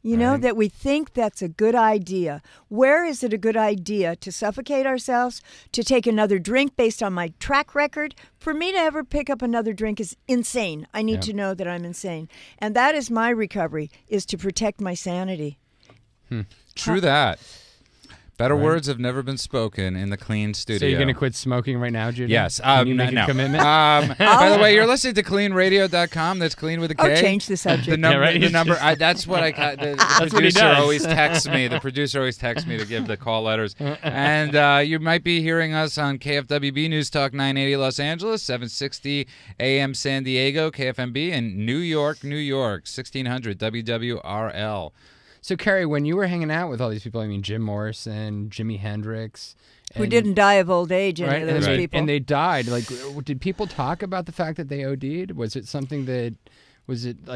You know,
Right.
that we think that's a good idea. Where is it a good idea to suffocate ourselves, to take another drink based on my track record? For me to ever pick up another drink is insane. I need to know that I'm insane. And that is my recovery, is to protect my sanity.
true that. Better words have never been spoken in the clean studio.
So you're going to quit smoking right now, Judah?
Yes.
Can you make
no.
a commitment?
By the way, you're listening to KLEANRadio.com. That's clean with a K.
Oh, change the subject.
The number.
Yeah, right.
The number. That's what the
what he
producer
does.
always texts me. The producer always texts me to give the call letters. And you might be hearing us on KFWB News Talk 980 Los Angeles, 760 AM San Diego, KFMB, and New York, 1600 WWRL.
So, Carrie, when you were hanging out with all these people, Jim Morrison, Jimi Hendrix.
Who didn't die of old age, any
Right,
of those
and,
people.
and they died. Like, did people talk about the fact that they OD'd? Was it something that,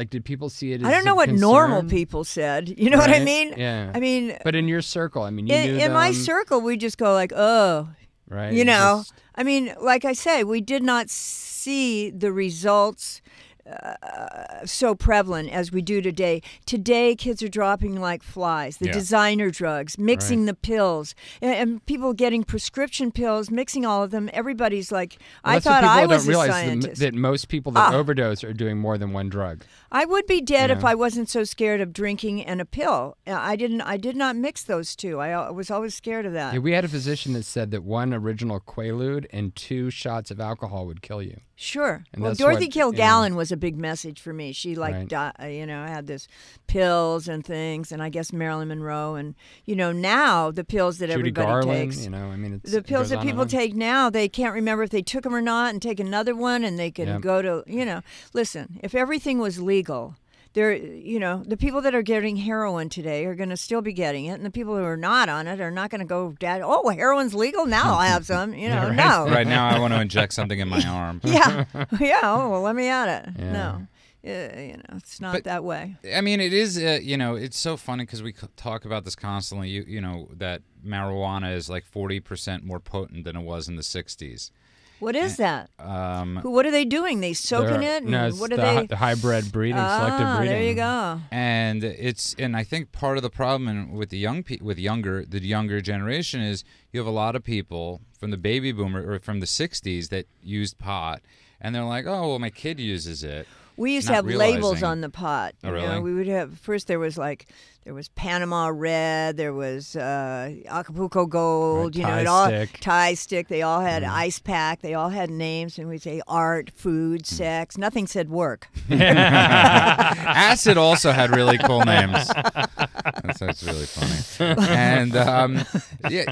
did people see it as
I don't know
a
what
concern?
normal people said. You know what I
Right?
mean?
Yeah.
I mean,
But in your circle, you knew
in my
them,
circle, we just go like, oh,
right?
you know.
Just-
I mean, like I say, we did not see the results so prevalent as we do today. Today, kids are dropping like flies. The
Yeah.
designer drugs, mixing the pills, and people getting prescription pills, mixing all of them. Everybody's like,
Well,
I
that's what
thought
people
I
don't
was a
realize
scientist.
that most people that overdose are doing more than one drug.
I would be dead if
Yeah.
I wasn't so scared of drinking and a pill. I did not mix those two. I was always scared of that.
Yeah, we had a physician that said that one original Quaalude and 2 shots of alcohol would kill you.
Sure.
And
Well,
that's
Dorothy
what-
Kilgallen was a big message for me. She
Right.
had this pills and things, and I guess Marilyn Monroe, and now the pills that
Judy
everybody
Garland,
takes.
it's,
The
it
pills
goes
that
on and
people
on.
take now, they can't remember if they took them or not, and take another one, and they can
Yep.
go to, listen, if everything was legal, the people that are getting heroin today are going to still be getting it, and the people who are not on it are not going to go, oh, heroin's legal, now I'll have some,
right.
no.
Right now, I want to inject something in my arm.
Yeah, oh, well, let me at it.
Yeah.
No. It's not
But-
that way.
I mean, it is, it's so funny because we talk about this constantly, that marijuana is like 40% more potent than it was in the 60s.
What is that?
Um,
What are they doing? They soaking
They're-
it? And
No, it's
what are
the,
they?
the hybrid breeding, selective breeding.
There you go.
and I think part of the problem with the younger generation is you have a lot of people from the baby boomer or from the 60s that used pot, and they're like, oh, well, my kid uses it.
We used to
Not
have labels
realizing-
on the pot.
Oh,
You know,
really?
we would have first. There was Panama Red. There was Acapulco Gold.
Right,
it
Tie
all
Stick.
Tie Stick. They all had Ice Pack. They all had names, and we'd say art, food, sex. Nothing said work.
Acid also had really cool names. That's really funny. And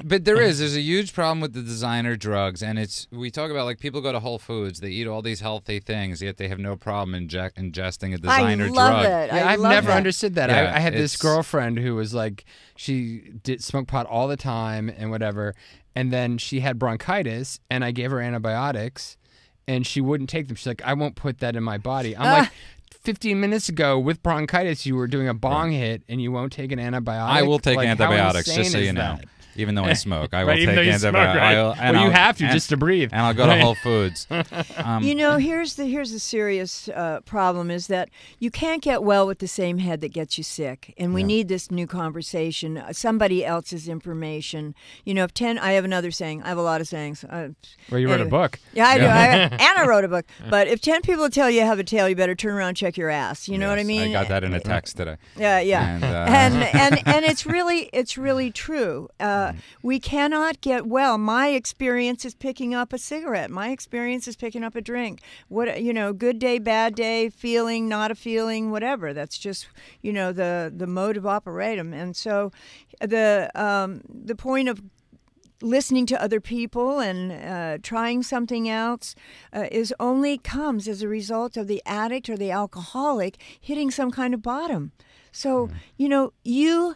but there's a huge problem with the designer drugs, and we talk about like people go to Whole Foods, they eat all these healthy things, yet they have no problem ingesting a designer
I love
drug.
it.
Yeah, I've
love
never
that.
understood that.
Yeah,
I had this
it's-
girlfriend who was like, she did smoke pot all the time and whatever, and then she had bronchitis, and I gave her antibiotics, and she wouldn't take them. She's like, I won't put that in my body. I'm like, 15 minutes ago with bronchitis, you were doing a bong hit, and you won't take an antibiotic.
I will take
Like, how
antibiotics,
insane
just so
is
you know.
that?
even though I smoke. I will
Right, even though
take
you smoke, right? Well, you have to just to breathe.
And I'll go to Whole Foods.
You know, here's the serious problem is that you can't get well with the same head that gets you sick, and we need this new conversation, somebody else's information. You know, I have another saying. I have a lot of sayings.
Well, you wrote a book.
Yeah, I do. And I wrote a book. But if 10 people tell you have a tail, you better turn around and check your ass. You know what I mean?
I got that in a text today.
Yeah. And it's really true. We cannot get well. My experience is picking up a cigarette. My experience is picking up a drink. Good day, bad day, feeling, not a feeling, whatever. That's just the mode of operatum. And so the point of listening to other people and trying something else comes as a result of the addict or the alcoholic hitting some kind of bottom. So, you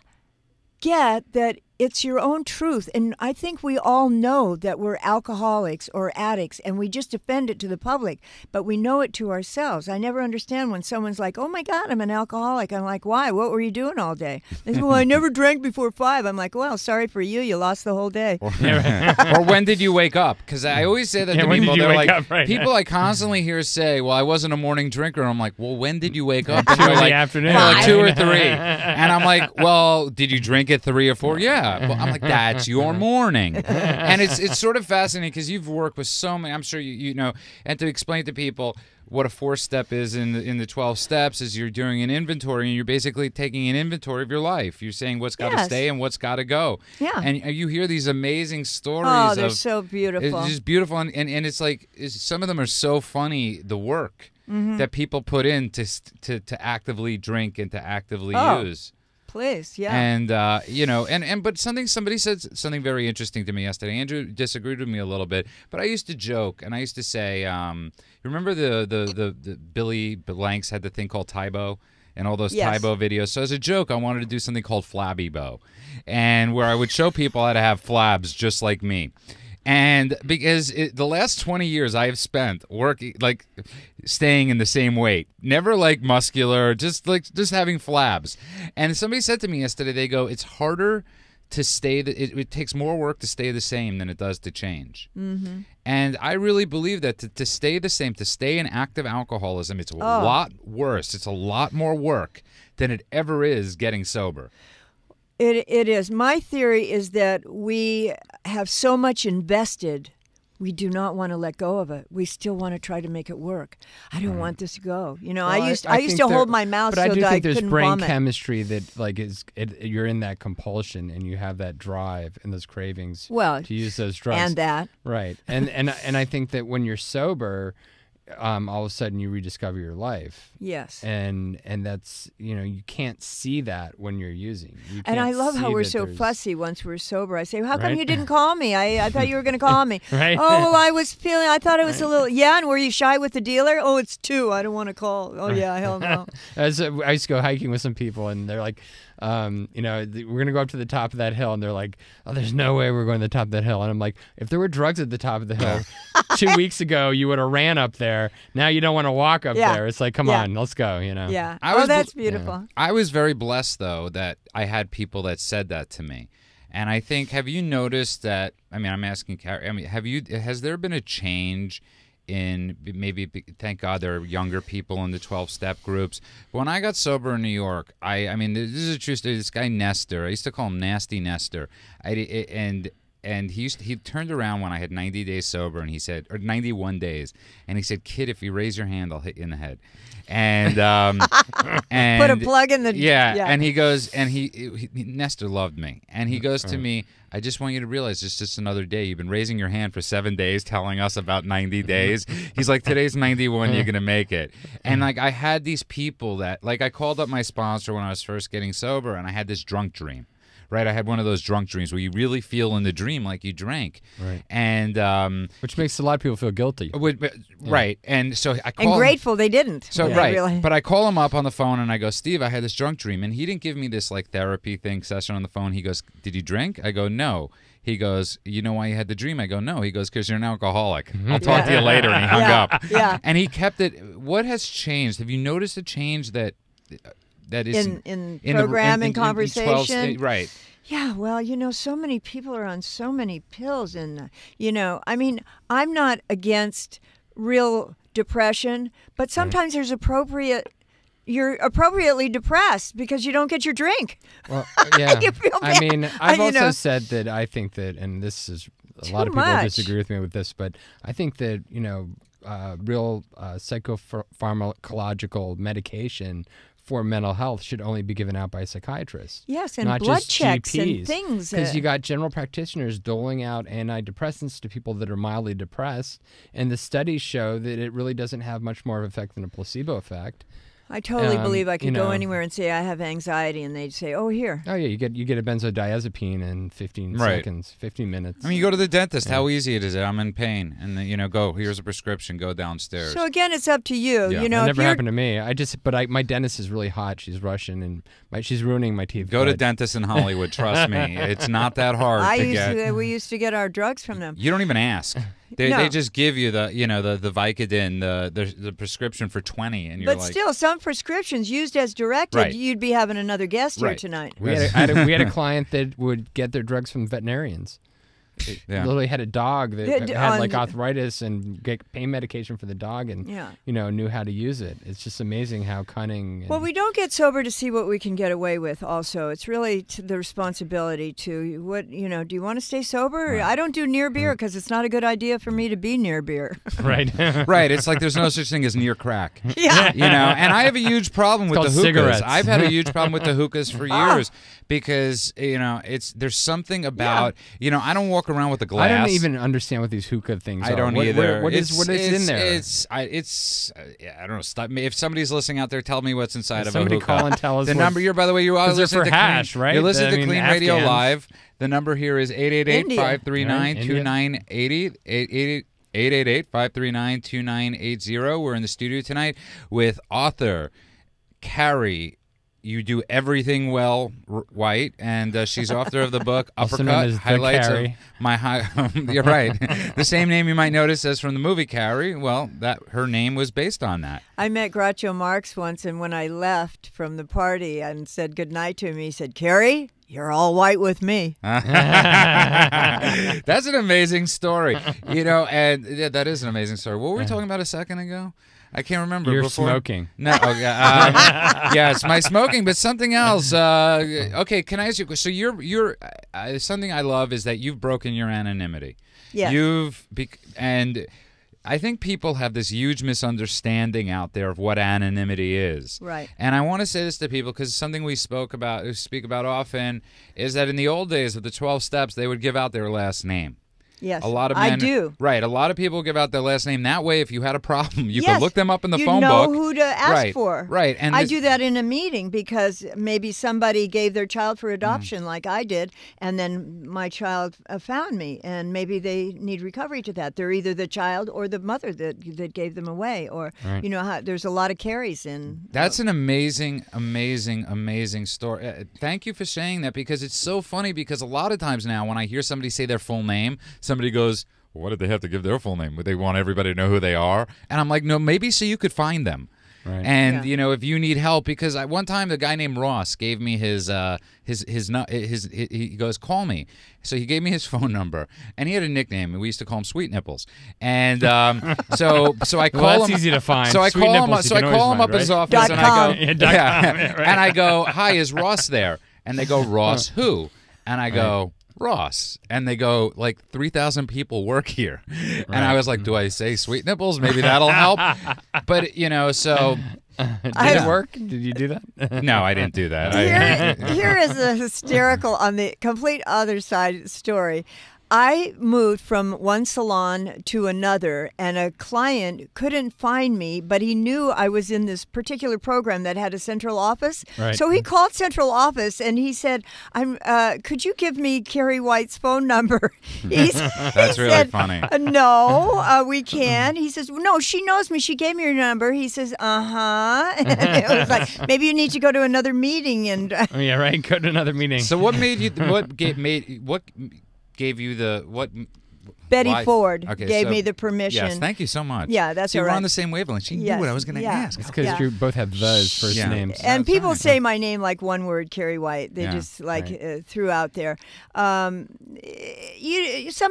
get that it's your own truth. And I think we all know that we're alcoholics or addicts, and we just defend it to the public, but we know it to ourselves. I never understand when someone's like, oh my God, I'm an alcoholic. I'm like, why? What were you doing all day? They say, well, I never drank before 5. I'm like, well, sorry for you. You lost the whole day.
Or when did you wake up? Because I always say that to
when
people.
did you
They're
wake
like,
up? Right.
people I constantly hear say, well, I wasn't a morning drinker. And I'm like, well, when did you wake up?
2
And they're
in
like,
the afternoon.
like 2 or 3. And I'm like, well, did you drink at 3 or 4? Yeah. Well, I'm like, that's your morning. And it's sort of fascinating because you've worked with so many, I'm sure you know, and to explain to people what a 4-step is in the 12 steps is you're doing an inventory, and you're basically taking an inventory of your life. You're saying what's got to stay and what's got to go.
Yeah.
And you hear these amazing stories.
Oh, they're so beautiful.
It's just beautiful. And it's like some of them are so funny, the work that people put in to actively drink and to actively use.
Please, yeah.
And but somebody said something very interesting to me yesterday. Andrew disagreed with me a little bit, but I used to joke and I used to say, remember the Billy Blanks had the thing called Tybo and all those Tybo videos. So as a joke, I wanted to do something called Flabby Bo, and where I would show people how to have flabs just like me. And because the last 20 years I have spent working, like staying in the same weight, never like muscular, just having flabs. And somebody said to me yesterday, they go, it's harder to stay, it takes more work to stay the same than it does to change. Mm-hmm. And I really believe that to stay the same, to stay in active alcoholism, it's a lot worse. It's a lot more work than it ever is getting sober.
It is. My theory is that we have so much invested, we do not want to let go of it. We still want to try to make it work. I don't want this to go.
Well,
I used to hold my mouth so that I couldn't vomit. But I do think there's brain
chemistry that like you're in that compulsion and you have that drive and those cravings to use those drugs.
And that.
Right. And I think that when you're sober, all of a sudden you rediscover your life.
Yes.
And that's, you can't see that when you're using.
And I love how we're so fussy once we're sober. I say, well, how come you didn't call me? I thought you were going to call me.
Right.
Oh, well, I thought it was a little, and were you shy with the dealer? Oh, it's 2. I don't want to call. Oh, yeah, hell no.
I used to go hiking with some people, and they're like, we're going to go up to the top of that hill. And they're like, oh, there's no way we're going to the top of that hill. And I'm like, if there were drugs at the top of the hill 2 weeks ago, you would have ran up there. Now you don't want to walk up there. It's like, come on, let's go,
Yeah. That's beautiful. Yeah.
I was very blessed, though, that I had people that said that to me. And I think, have you noticed that, I'm asking Carrie, has there been a change in maybe, thank God there are younger people in the 12-step groups. But when I got sober in New York, this is a true story. This guy Nestor, I used to call him Nasty Nestor, and he turned around when I had 90 days sober, and he said, or 91 days, and he said, kid, if you raise your hand, I'll hit you in the head. And and
put a plug in the
and he goes, and he Nestor loved me, and he goes to me, I just want you to realize it's just another day. You've been raising your hand for 7 days, telling us about 90 days. He's like, today's 91, you're gonna make it. And like I had these people that, like, I called up my sponsor when I was first getting sober, and I had this drunk dream. Right, I had one of those drunk dreams where you really feel in the dream like you drank,
right?
And
which makes a lot of people feel guilty,
right? And so I call
and grateful they didn't.
So right, but I call him up on the phone and I go, Steve, I had this drunk dream, and he didn't give me this like therapy thing session on the phone. He goes, did you drink? I go, no. He goes, you know why you had the dream? I go, no. He goes, because you're an alcoholic. I'll talk to you later. And he hung up.
Yeah.
And he kept it. What has changed? Have you noticed a change that that is
in program and conversation.
12, right.
Yeah, well, so many people are on so many pills, and I mean, I'm not against real depression, but sometimes you're appropriately depressed because you don't get your drink.
Well, yeah.
You feel bad.
I mean, I've also said that I think that, and this is a lot of people disagree with me with this, but I think that real psychopharmacological medication for mental health should only be given out by a psychiatrist.
Yes, and
not
blood
just
checks
GPs,
and things.
Because you got general practitioners doling out antidepressants to people that are mildly depressed, and the studies show that it really doesn't have much more of an effect than a placebo effect.
I totally believe I could go anywhere and say I have anxiety, and they'd say, "Oh, here."
Oh yeah, you get a benzodiazepine in 15 seconds, 15 minutes.
I mean, you go to the dentist. How easy it is. I'm in pain, and then, go. Here's a prescription. Go downstairs.
So again, it's up to you.
Yeah.
It
never happened to me. My dentist is really hot. She's Russian, and she's ruining my teeth.
Go to dentists in Hollywood. Trust me, it's not that hard to get.
We used to get our drugs from them.
You don't even ask. They just give you the Vicodin, the prescription for 20, and you're
but still, some prescriptions used as directed, you'd be having another guest here tonight.
We had a client that would get their drugs from veterinarians. Literally had a dog that had arthritis and get pain medication for the dog, and knew how to use it. It's just amazing how cunning.
Well, we don't get sober to see what we can get away with. Also, it's really the responsibility to do you want to stay sober? Right. I don't do near beer because it's not a good idea for me to be near beer.
Right,
right. It's like there's no such thing as near crack.
Yeah,
and I have a huge problem with the hookahs.
Cigarettes.
I've had a huge problem with the hookahs for years because there's something about I don't walk around with a glass.
I don't even understand what these hookah things are.
I don't either.
What is in there?
I don't know. Stop me. If somebody's listening out there, tell me what's inside of a
somebody
hookah.
Call and tell us
the number. By the way, you are listening to
hash,
Clean,
right?
You're listening to Clean Radio
Afghans.
Live. The number here is 888-539-2980. 888-539-2980. We're in the studio tonight with author Carrie. You do everything well, White, and she's author of the book Uppercut, Highlights of My High. You're right. The same name you might notice as from the movie Carrie. Well, her name was based on that.
I met Groucho Marx once, and when I left from the party and said goodnight to him, he said, "Carrie, you're all white with me."
That's an amazing story. And that is an amazing story. What were we talking about a second ago? I can't remember.
You're smoking.
No, yes, my smoking, but something else. Okay, can I ask you? So you're something I love is that you've broken your anonymity.
Yes.
And I think people have this huge misunderstanding out there of what anonymity is.
Right.
And I want to say this to people because something we speak about often is that in the old days of the 12 steps, they would give out their last name.
Yes,
a lot of men,
I do.
Right, a lot of people give out their last name. That way, if you had a problem, you could look them up in the phone
book.
You
know who to ask for.
Right, and
I do that in a meeting because maybe somebody gave their child for adoption like I did, and then my child found me, and maybe they need recovery to that. They're either the child or the mother that gave them away, or there's a lot of Carries in.
That's an amazing, amazing, amazing story. Thank you for saying that because it's so funny because a lot of times now when I hear somebody say their full name, somebody goes, "What did they have to give their full name? Would they want everybody to know who they are?" And I'm like, no, maybe so you could find them. Right. And if you need help, because one time the guy named Ross gave me he goes, "Call me." So he gave me his phone number, and he had a nickname, and we used to call him Sweet Nipples. And so I call
well,
him.
That's easy to find.
So I
Sweet
call him.
Nipples,
So I call him up at his office, and I go, and I go, "Hi, is Ross there?" And they go, "Ross who?" And I go, "Ross." And they go, like 3,000 people work here. Right. And I was like, do I say Sweet Nipples? Maybe that'll help. But, so.
Did it work? Did you do that?
No, I didn't do that.
Here is a hysterical, on the complete other side story. I moved from one salon to another, and a client couldn't find me, but he knew I was in this particular program that had a central office.
Right.
So he called central office, and he said, could you give me Carrie White's phone number?
That's really funny.
No, we can't. He says, no, she knows me. She gave me your number. He says, uh-huh. And it was like, maybe you need to go to another meeting. And
oh, yeah, right, go to another meeting.
So what made you, what gave you the,
Betty Ford
Okay,
gave
so-
me the permission.
Yes, thank you so much.
Yeah, that's
See,
all
we're
right.
on the same wavelength. She
Yes,
knew what I was going to
yeah.
ask.
It's because you both have those first
Yeah.
names.
And
That's
people
right.
say my name like one word, Carrie White. They
Yeah.
just threw out there. Some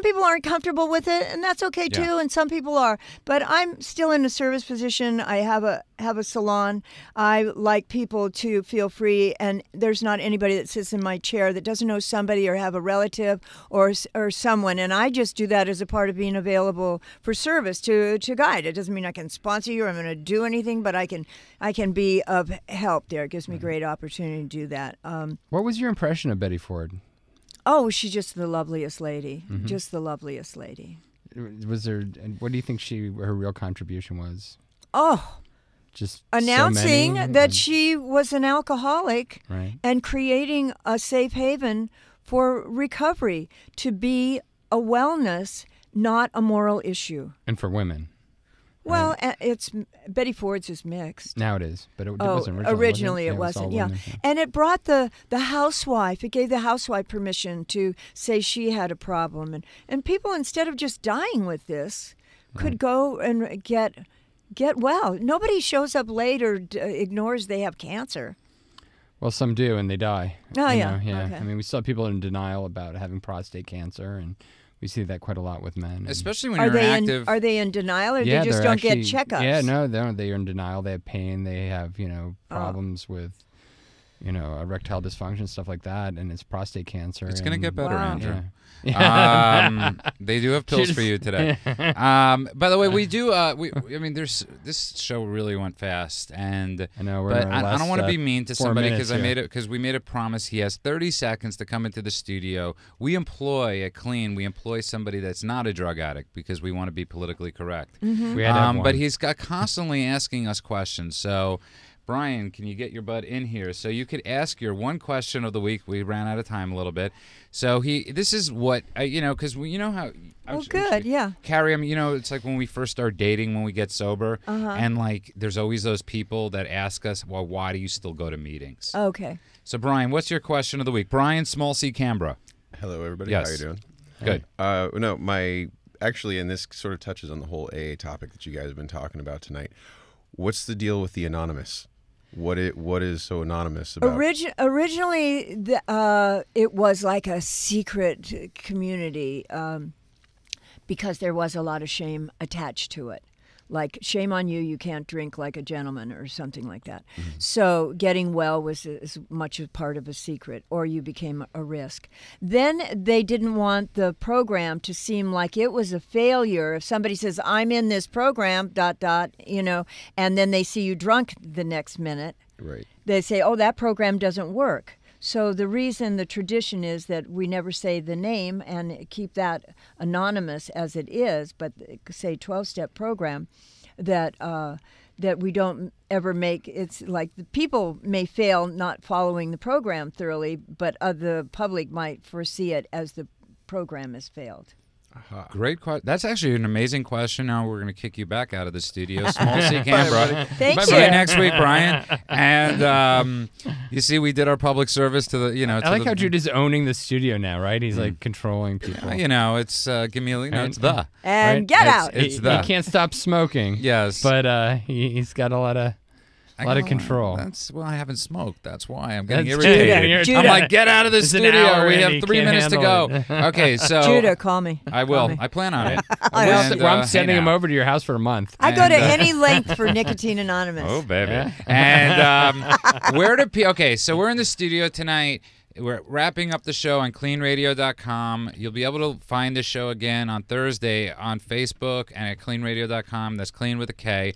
people aren't comfortable with it, and that's okay too.
Yeah.
And some people are. But I'm still in a service position. I have a salon. I like people to feel free, and there's not anybody that sits in my chair that doesn't know somebody or have a relative or someone. And I just do that as a part of being available for service to guide. It doesn't mean I can sponsor you or I'm going to do anything, but I can be of help there. It gives me great opportunity to do that.
What was your impression of Betty Ford?
Oh, she's just the loveliest lady.
Mm-hmm.
Just the loveliest lady.
Was there? What do you think her real contribution was?
Oh,
just
announcing
so many,
that she was an alcoholic,
right,
and creating a safe haven for recovery to be a wellness, not a moral issue.
and for women.
Well, it's Betty Ford's is mixed.
Now it is, but it wasn't
originally
was
it wasn't.
all
Yeah,
women,
and it brought the housewife. It gave the housewife permission to say she had a problem, and people, instead of just dying with this, could go and get well. Nobody shows up late or ignores they have cancer.
Well, some do, and they die.
Oh,
you
yeah.
know, yeah.
Okay.
I mean, we saw people in denial about having prostate cancer, and we see that quite a lot with men. And
Especially when you're active.
Are they in denial, or
yeah,
they just
they're
don't get
actually-
checkups?
Yeah, no, they are in denial. They have pain. They have, problems with, erectile dysfunction, stuff like that, and it's prostate cancer.
It's going to get better,
Wow.
Andrew.
Yeah.
They do have pills for you today. By the way, we do. This show really went fast, and
I know, we're
but
in our
I don't
last,
want to be mean to
4
somebody
minutes
because we made a promise. He has 30 seconds to come into the studio. We employ at KLEAN. We employ somebody that's not a drug addict because we want to be politically correct.
Mm-hmm.
We had to have one.
But he's got constantly asking us questions. So, Brian, can you get your butt in here so you could ask your one question of the week? We ran out of time a little bit. So this is what because you know how.
Oh, good, yeah.
Carrie, it's like when we first start dating, when we get sober, and like there's always those people that ask us, well, why do you still go to meetings?
Okay.
So, Brian, what's your question of the week? Brian, Small C, Canberra.
Hello, everybody.
Yes.
How you doing?
Good.
Actually, and this sort of touches on the whole AA topic that you guys have been talking about tonight. What's the deal with the anonymous? What is so anonymous about?
Originally, it was like a secret community because there was a lot of shame attached to it. Like, shame on you, you can't drink like a gentleman or something like that. Mm-hmm. So getting well was as much a part of a secret, or you became a risk. Then they didn't want the program to seem like it was a failure. If somebody says, I'm in this program, ... and then they see you drunk the next minute,
Right.
they say, oh, that program doesn't work. So the tradition is that we never say the name and keep that anonymous as it is, but say 12-step program that we don't ever make. It's like the people may fail not following the program thoroughly, but the public might foresee it as the program has failed.
Great question. That's actually an amazing question. Now we're going to kick you back out of the studio. Small C, Canberra.
Thank you.
See you next week, Brian. And you see, we did our public service to the,
I like how Jude's owning the studio now, right? He's like controlling people.
It's give me it's the
and
right?
get out.
It's
He
the
can't stop smoking.
yes,
But he's got a lot of control.
I haven't smoked. That's why I'm getting
That's
irritated.
Judah.
I'm like, get out of the
It's an
studio.
hour,
We
Andy.
have 3
Can't
minutes to go.
handle
Okay, so
Judah, call me.
I
Call
will.
me.
I plan on it.
I'm sending him
now.
over to your house for a month.
I go to
And,
any length for Nicotine Anonymous.
Oh, baby.
Yeah.
And where do people... Okay, so we're in the studio tonight. We're wrapping up the show on cleanradio.com. You'll be able to find the show again on Thursday on Facebook and at cleanradio.com. That's clean with a K.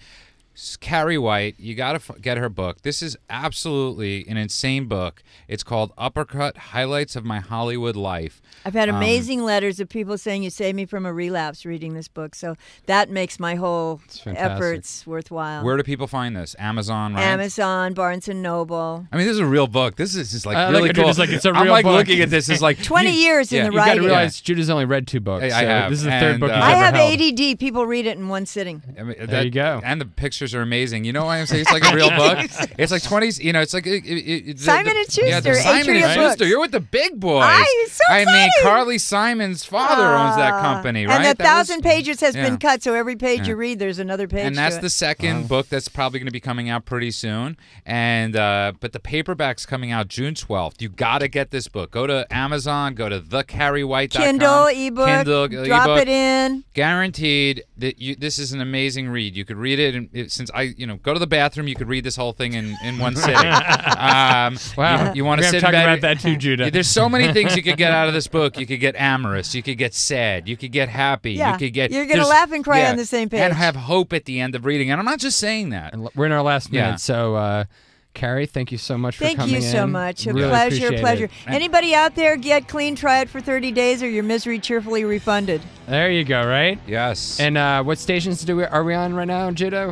Carrie White, you got to get her book. This is absolutely an insane book. It's called Uppercut, Highlights of My Hollywood Life.
I've had amazing letters of people saying you saved me from a relapse reading this book. So that makes my whole
fantastic.
efforts worthwhile.
Where do people find this? Amazon, right?
Amazon, Barnes & Noble.
I mean, this is a real book. This is just like
I
really
like
cool.
it's like it's a
I'm
real
like
book.
looking at this. It's like
20 years in the
You got to
writing.
realize Judah's only read 2 books.
I
so
have.
This is the third
And,
book he's
I
I
ever
have
held.
ADD. People read it in one sitting.
I mean,
There you go.
And the pictures pictures are amazing. You know why I'm saying it's like a real book? It's like 20s. You know, it's like
Simon and Schuster.
Yeah, the Simon and Schuster. You're with the big boys.
I
mean, Carly Simon's father owns that company, right?
And 1,000 pages has been cut, so every page you read, there's another page.
And that's the second book that's probably going to be coming out pretty soon. And but the paperback's coming out June 12th. You got to get this book. Go to Amazon. Go to thecarriewhite.com.
Kindle, ebook. Drop it in.
Guaranteed that this is an amazing read. You could read it, and go to the bathroom. You could read this whole thing in one sitting.
Wow.
You want to sit in
talk
bed
about that too, Judah.
There's so many things you could get out of this book. You could get amorous. You could get sad. You could get happy.
Yeah.
You could get.
You're gonna laugh and cry on the same page,
and have hope at the end of reading. And I'm not just saying that.
And we're in our last minute, so. Carrie, thank you so much for coming in.
Thank you so much.
Really
pleasure. Anybody out there, get clean, try it for 30 days, or your misery cheerfully refunded.
There you go, right?
Yes.
And what stations are we on right now, Judo?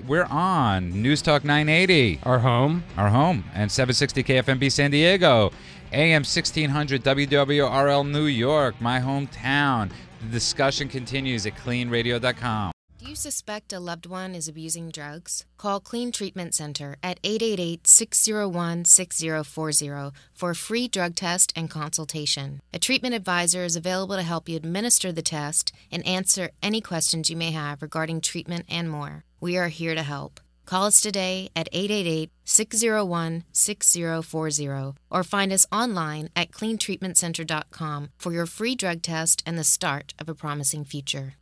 We're on News Talk 980.
Our home.
And 760 KFMB San Diego. AM 1600 WWRL New York, my hometown. The discussion continues at KLEANRadio.com.
Do you suspect a loved one is abusing drugs? Call KLEAN Treatment Center at 888-601-6040 for a free drug test and consultation. A treatment advisor is available to help you administer the test and answer any questions you may have regarding treatment and more. We are here to help. Call us today at 888-601-6040 or find us online at cleantreatmentcenter.com for your free drug test and the start of a promising future.